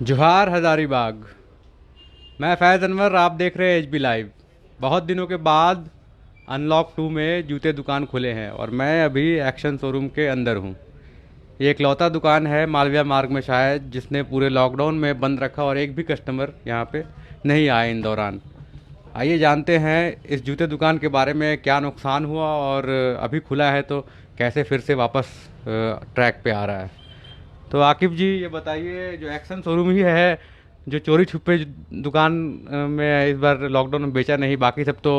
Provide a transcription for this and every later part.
जोहार हज़ारीबाग। मैं फैज़ अनवर, आप देख रहे हैं एच बी लाइव। बहुत दिनों के बाद अनलॉक 2 में जूते दुकान खुले हैं और मैं अभी एक्शन शोरूम के अंदर हूँ। ये इकलौता दुकान है मालवीय मार्ग में शायद जिसने पूरे लॉकडाउन में बंद रखा और एक भी कस्टमर यहाँ पे नहीं आए इन दौरान। आइए जानते हैं इस जूते दुकान के बारे में क्या नुकसान हुआ और अभी खुला है तो कैसे फिर से वापस ट्रैक पे आ रहा है। तो आकिब जी ये बताइए, जो एक्शन शोरूम ही है जो चोरी छुपे दुकान में इस बार लॉकडाउन में बेचा नहीं, बाकी सब तो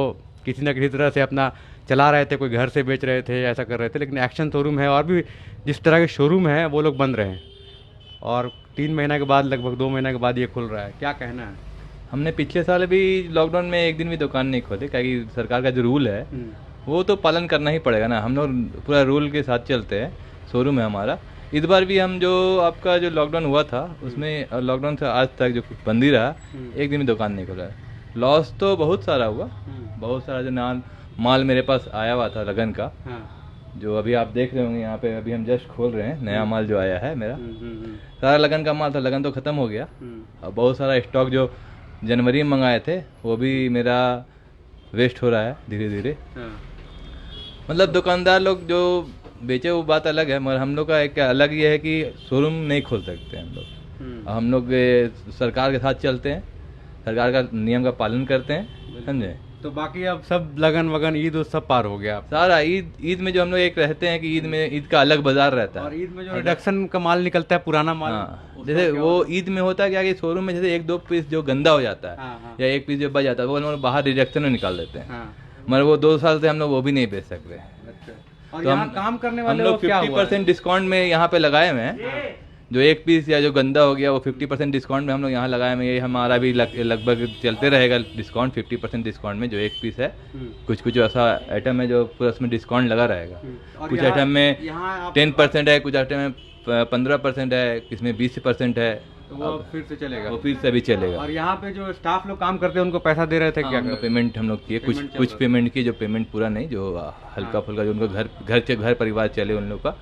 किसी ना किसी तरह से अपना चला रहे थे, कोई घर से बेच रहे थे, ऐसा कर रहे थे, लेकिन एक्शन शोरूम है और भी जिस तरह के शोरूम हैं वो लोग बंद रहे हैं और 3 महीना के बाद, लगभग 2 महीना के बाद ये खुल रहा है। क्या कहना है? हमने पिछले साल भी लॉकडाउन में एक दिन भी दुकान नहीं खोली, क्योंकि सरकार का जो रूल है वो तो पालन करना ही पड़ेगा ना। हम लोग पूरा रूल के साथ चलते हैं, शोरूम है हमारा। इस बार भी हम जो आपका जो लॉकडाउन हुआ था उसमें लॉकडाउन से आज तक जो बंदी रहा, एक दिन भी दुकान नहीं खोला है। लॉस तो बहुत सारा हुआ, बहुत सारा जो माल मेरे पास आया हुआ था लगन का, जो अभी आप देख रहे होंगे यहाँ पे। अभी हम जस्ट खोल रहे हैं, नया माल जो आया है मेरा, सारा लगन का माल था। लगन तो ख़त्म हो गया और बहुत सारा स्टॉक जो जनवरी में मंगाए थे वो भी मेरा वेस्ट हो रहा है धीरे धीरे। मतलब दुकानदार लोग जो बेचे वो बात अलग है, मगर हम लोग का एक अलग ये है कि शोरूम नहीं खोल सकते हम लोग। हम लोग सरकार के साथ चलते हैं, सरकार का नियम का पालन करते हैं, समझे। तो बाकी अब सब लगन वगन ईद उद सब पार हो गया सारा। ईद में जो हम लोग एक रहते हैं कि ईद का अलग बाजार रहता है, और ईद में जो रिडक्शन का माल निकलता है, पुराना माल। हाँ, जैसे वो ईद में होता है क्या कि शोरूम में जैसे एक दो पीस जो गंदा हो जाता है, या एक पीस जो बच जाता है, वो हम लोग बाहर रिडक्शन में निकाल देते हैं। मगर वो 2 साल से हम लोग वो भी नहीं बेच सकते। और तो यहाँ काम करने वाले हम लोग 50% डिस्काउंट में यहाँ पे लगाए हुए हैं। जो एक पीस या जो गंदा हो गया वो 50% डिस्काउंट में हम लोग यहाँ लगाए हुए हैं। ये हमारा भी लगभग चलते रहेगा डिस्काउंट, 50% डिस्काउंट में जो एक पीस है। कुछ ऐसा आइटम है जो पूरा उसमें डिस्काउंट लगा रहेगा। कुछ आइटम में 10% है, कुछ आइटम में 15% है, किसमें 20% है। तो वो फिर से चलेगा, वो फिर से भी चलेगा। और यहाँ पे जो स्टाफ लोग काम करते हैं उनको पैसा दे रहे थे क्या? पेमेंट हम लोग किए, कुछ पेमेंट किए, जो पेमेंट पूरा नहीं, जो हल्का फुल्का जो उनका घर परिवार चले उन लोग का,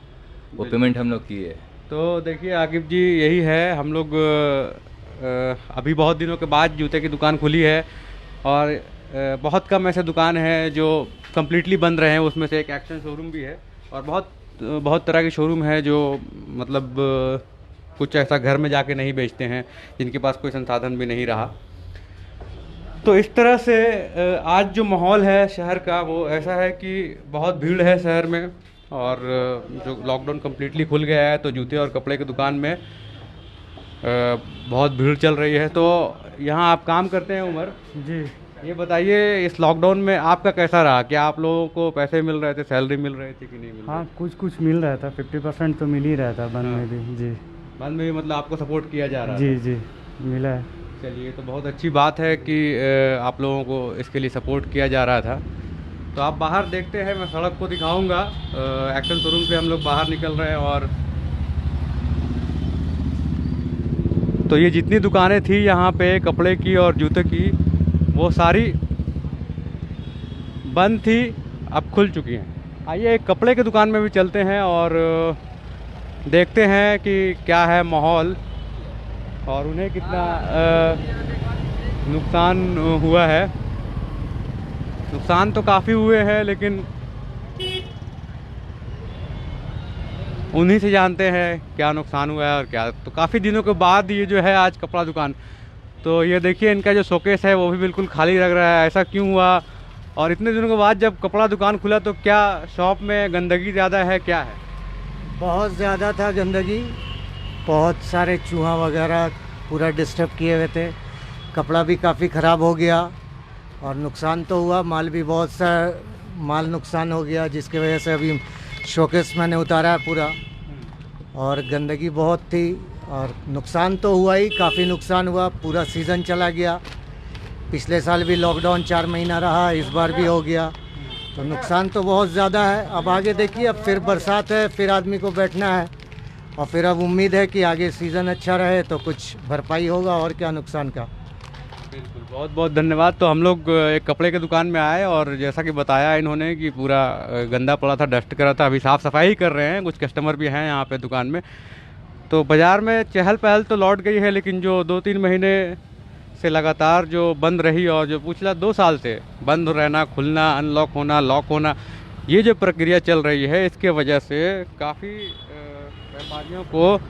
वो पेमेंट हम लोग किए। तो देखिए आकिब जी, यही है, हम लोग अभी बहुत दिनों के बाद जूते की दुकान खुली है और बहुत कम ऐसे दुकान हैं जो कम्प्लीटली बंद रहे हैं। उसमें से एक एक्शन शोरूम भी है और बहुत तरह के शोरूम है जो मतलब कुछ ऐसा घर में जाके नहीं बेचते हैं, जिनके पास कोई संसाधन भी नहीं रहा। तो इस तरह से आज जो माहौल है शहर का वो ऐसा है कि बहुत भीड़ है शहर में, और जो लॉकडाउन कम्प्लीटली खुल गया है तो जूते और कपड़े की दुकान में बहुत भीड़ चल रही है। तो यहाँ आप काम करते हैं उमर जी। ये बताइए, इस लॉकडाउन में आपका कैसा रहा? क्या आप लोगों को पैसे मिल रहे थे, सैलरी मिल रही थी कि नहीं मिल हाँ, कुछ मिल रहा था, 50% तो मिल ही रहा था बंद में भी। जी, बंद में भी मतलब आपको सपोर्ट किया जा रहा जी था? जी मिला है। चलिए, तो बहुत अच्छी बात है कि आप लोगों को इसके लिए सपोर्ट किया जा रहा था। तो आप बाहर देखते हैं, मैं सड़क को दिखाऊंगा। एक्शन शोरूम से हम लोग बाहर निकल रहे हैं और तो ये जितनी दुकानें थी यहाँ पे कपड़े की और जूते की, वो सारी बंद थी, अब खुल चुकी हैं। आइए एक कपड़े की दुकान में भी चलते हैं और देखते हैं कि क्या है माहौल और उन्हें कितना नुकसान हुआ है। नुकसान तो काफ़ी हुए हैं, लेकिन उन्हीं से जानते हैं क्या नुकसान हुआ है और क्या। तो काफ़ी दिनों के बाद ये जो है आज कपड़ा दुकान, तो ये देखिए इनका जो शोकेस है वो भी बिल्कुल खाली लग रहा है। ऐसा क्यों हुआ? और इतने दिनों के बाद जब कपड़ा दुकान खुला तो क्या शॉप में गंदगी ज़्यादा है, क्या है? बहुत ज़्यादा था गंदगी, बहुत सारे चूहा वगैरह पूरा डिस्टर्ब किए हुए थे। कपड़ा भी काफ़ी ख़राब हो गया और नुकसान तो हुआ, माल भी बहुत सा माल नुकसान हो गया, जिसकी वजह से अभी शोकेस मैंने उतारा है पूरा। और गंदगी बहुत थी और नुकसान तो हुआ ही, काफ़ी नुकसान हुआ। पूरा सीज़न चला गया, पिछले साल भी लॉकडाउन 4 महीना रहा, इस बार भी हो गया। तो नुकसान तो बहुत ज़्यादा है। अब आगे देखिए, अब फिर बरसात है, फिर आदमी को बैठना है और फिर अब उम्मीद है कि आगे सीज़न अच्छा रहे तो कुछ भरपाई होगा, और क्या नुकसान का। बिल्कुल, बहुत बहुत धन्यवाद। तो हम लोग एक कपड़े की दुकान में आए और जैसा कि बताया इन्होंने कि पूरा गंदा पड़ा था, डस्ट करा था, अभी साफ़ सफाई कर रहे हैं। कुछ कस्टमर भी हैं यहाँ पे दुकान में। तो बाज़ार में चहल पहल तो लौट गई है, लेकिन जो 2-3 महीने से लगातार जो बंद रही और जो पिछला 2 साल से बंद रहना, खुलना, अनलॉक होना, लॉक होना, ये जो प्रक्रिया चल रही है, इसके वजह से काफ़ी व्यापारियों को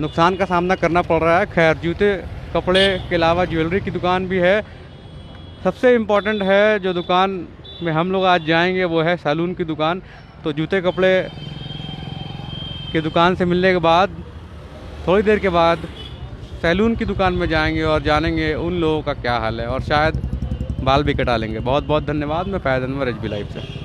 नुकसान का सामना करना पड़ रहा है। खैर, जूते कपड़े के अलावा ज्वेलरी की दुकान भी है। सबसे इम्पोर्टेंट है जो दुकान में हम लोग आज जाएंगे वो है सैलून की दुकान। तो जूते कपड़े की दुकान से मिलने के बाद थोड़ी देर के बाद सैलून की दुकान में जाएंगे और जानेंगे उन लोगों का क्या हाल है, और शायद बाल भी कटा लेंगे। बहुत बहुत धन्यवाद। मैं फैज़ अनवर, एचबी लाइव से।